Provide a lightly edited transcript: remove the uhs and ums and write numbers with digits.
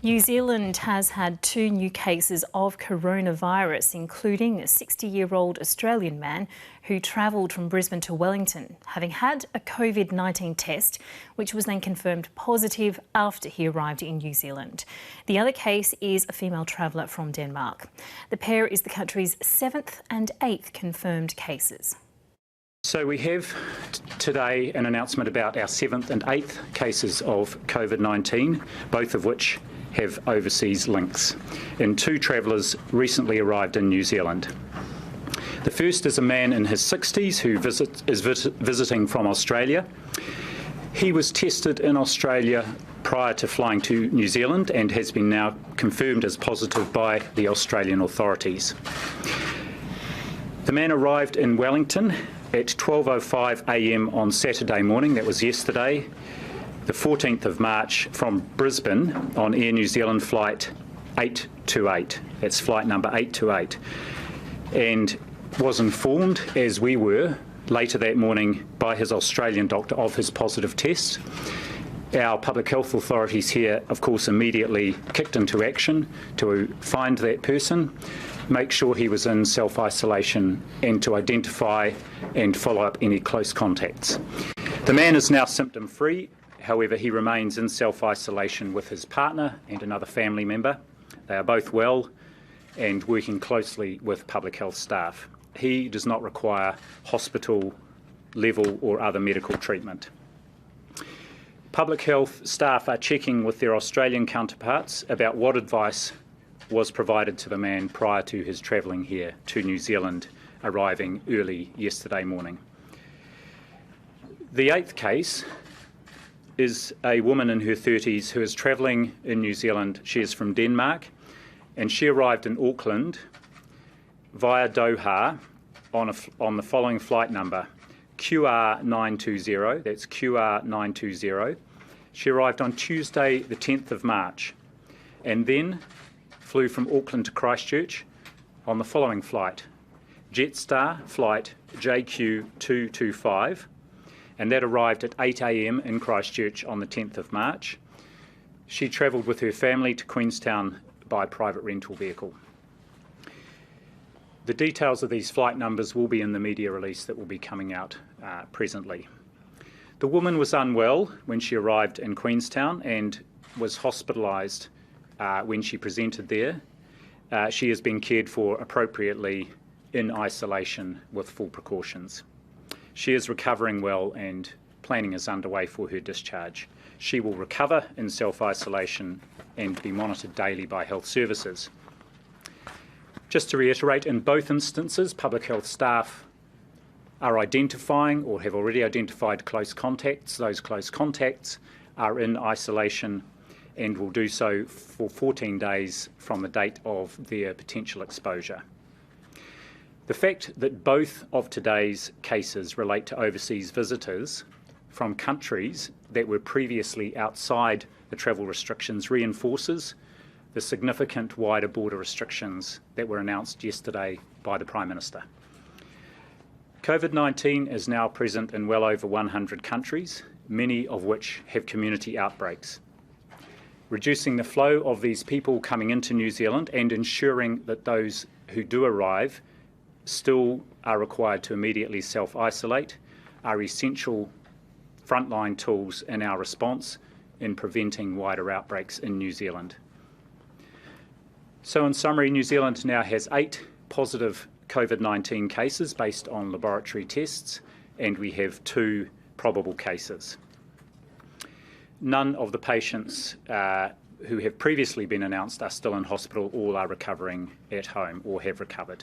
New Zealand has had 2 new cases of coronavirus, including a 60-year-old Australian man who travelled from Brisbane to Wellington, having had a COVID-19 test, which was then confirmed positive after he arrived in New Zealand. The other case is a female traveller from Denmark. The pair is the country's 7th and 8th confirmed cases. So we have today an announcement about our 7th and 8th cases of COVID-19, both of which have overseas links, and 2 travellers recently arrived in New Zealand. The first is a man in his 60s who is visiting from Australia. He was tested in Australia prior to flying to New Zealand and has been now confirmed as positive by the Australian authorities. The man arrived in Wellington at 12:05 a.m. on Saturday morning, that was yesterday, the 14th of March, from Brisbane on Air New Zealand flight 828. That's flight number 828. And was informed, as we were, later that morning by his Australian doctor of his positive test. Our public health authorities here, of course, immediately kicked into action to find that person, make sure he was in self-isolation, and to identify and follow up any close contacts. The man is now symptom-free. However, he remains in self-isolation with his partner and another family member. They are both well and working closely with public health staff. He does not require hospital level or other medical treatment. Public health staff are checking with their Australian counterparts about what advice was provided to the man prior to his travelling here to New Zealand, arriving early yesterday morning. The 8th case is a woman in her 30s who is travelling in New Zealand. She is from Denmark, and she arrived in Auckland via Doha on the following flight number, QR920, that's QR920. She arrived on Tuesday the 10th of March and then flew from Auckland to Christchurch on the following flight, Jetstar flight JQ225, and that arrived at 8 a.m. in Christchurch on the 10th of March. She travelled with her family to Queenstown by private rental vehicle. The details of these flight numbers will be in the media release that will be coming out presently. The woman was unwell when she arrived in Queenstown and was hospitalised when she presented there. She has been cared for appropriately in isolation with full precautions. She is recovering well and planning is underway for her discharge. She will recover in self-isolation and be monitored daily by health services. Just to reiterate, in both instances, public health staff are identifying or have already identified close contacts. Those close contacts are in isolation and will do so for 14 days from the date of their potential exposure. The fact that both of today's cases relate to overseas visitors from countries that were previously outside the travel restrictions reinforces the significant wider border restrictions that were announced yesterday by the Prime Minister. COVID-19 is now present in well over 100 countries, many of which have community outbreaks. Reducing the flow of these people coming into New Zealand and ensuring that those who do arrive still are required to immediately self-isolate are essential frontline tools in our response in preventing wider outbreaks in New Zealand. So in summary, New Zealand now has 8 positive COVID-19 cases based on laboratory tests, and we have 2 probable cases. None of the patients who have previously been announced are still in hospital. All are recovering at home or have recovered.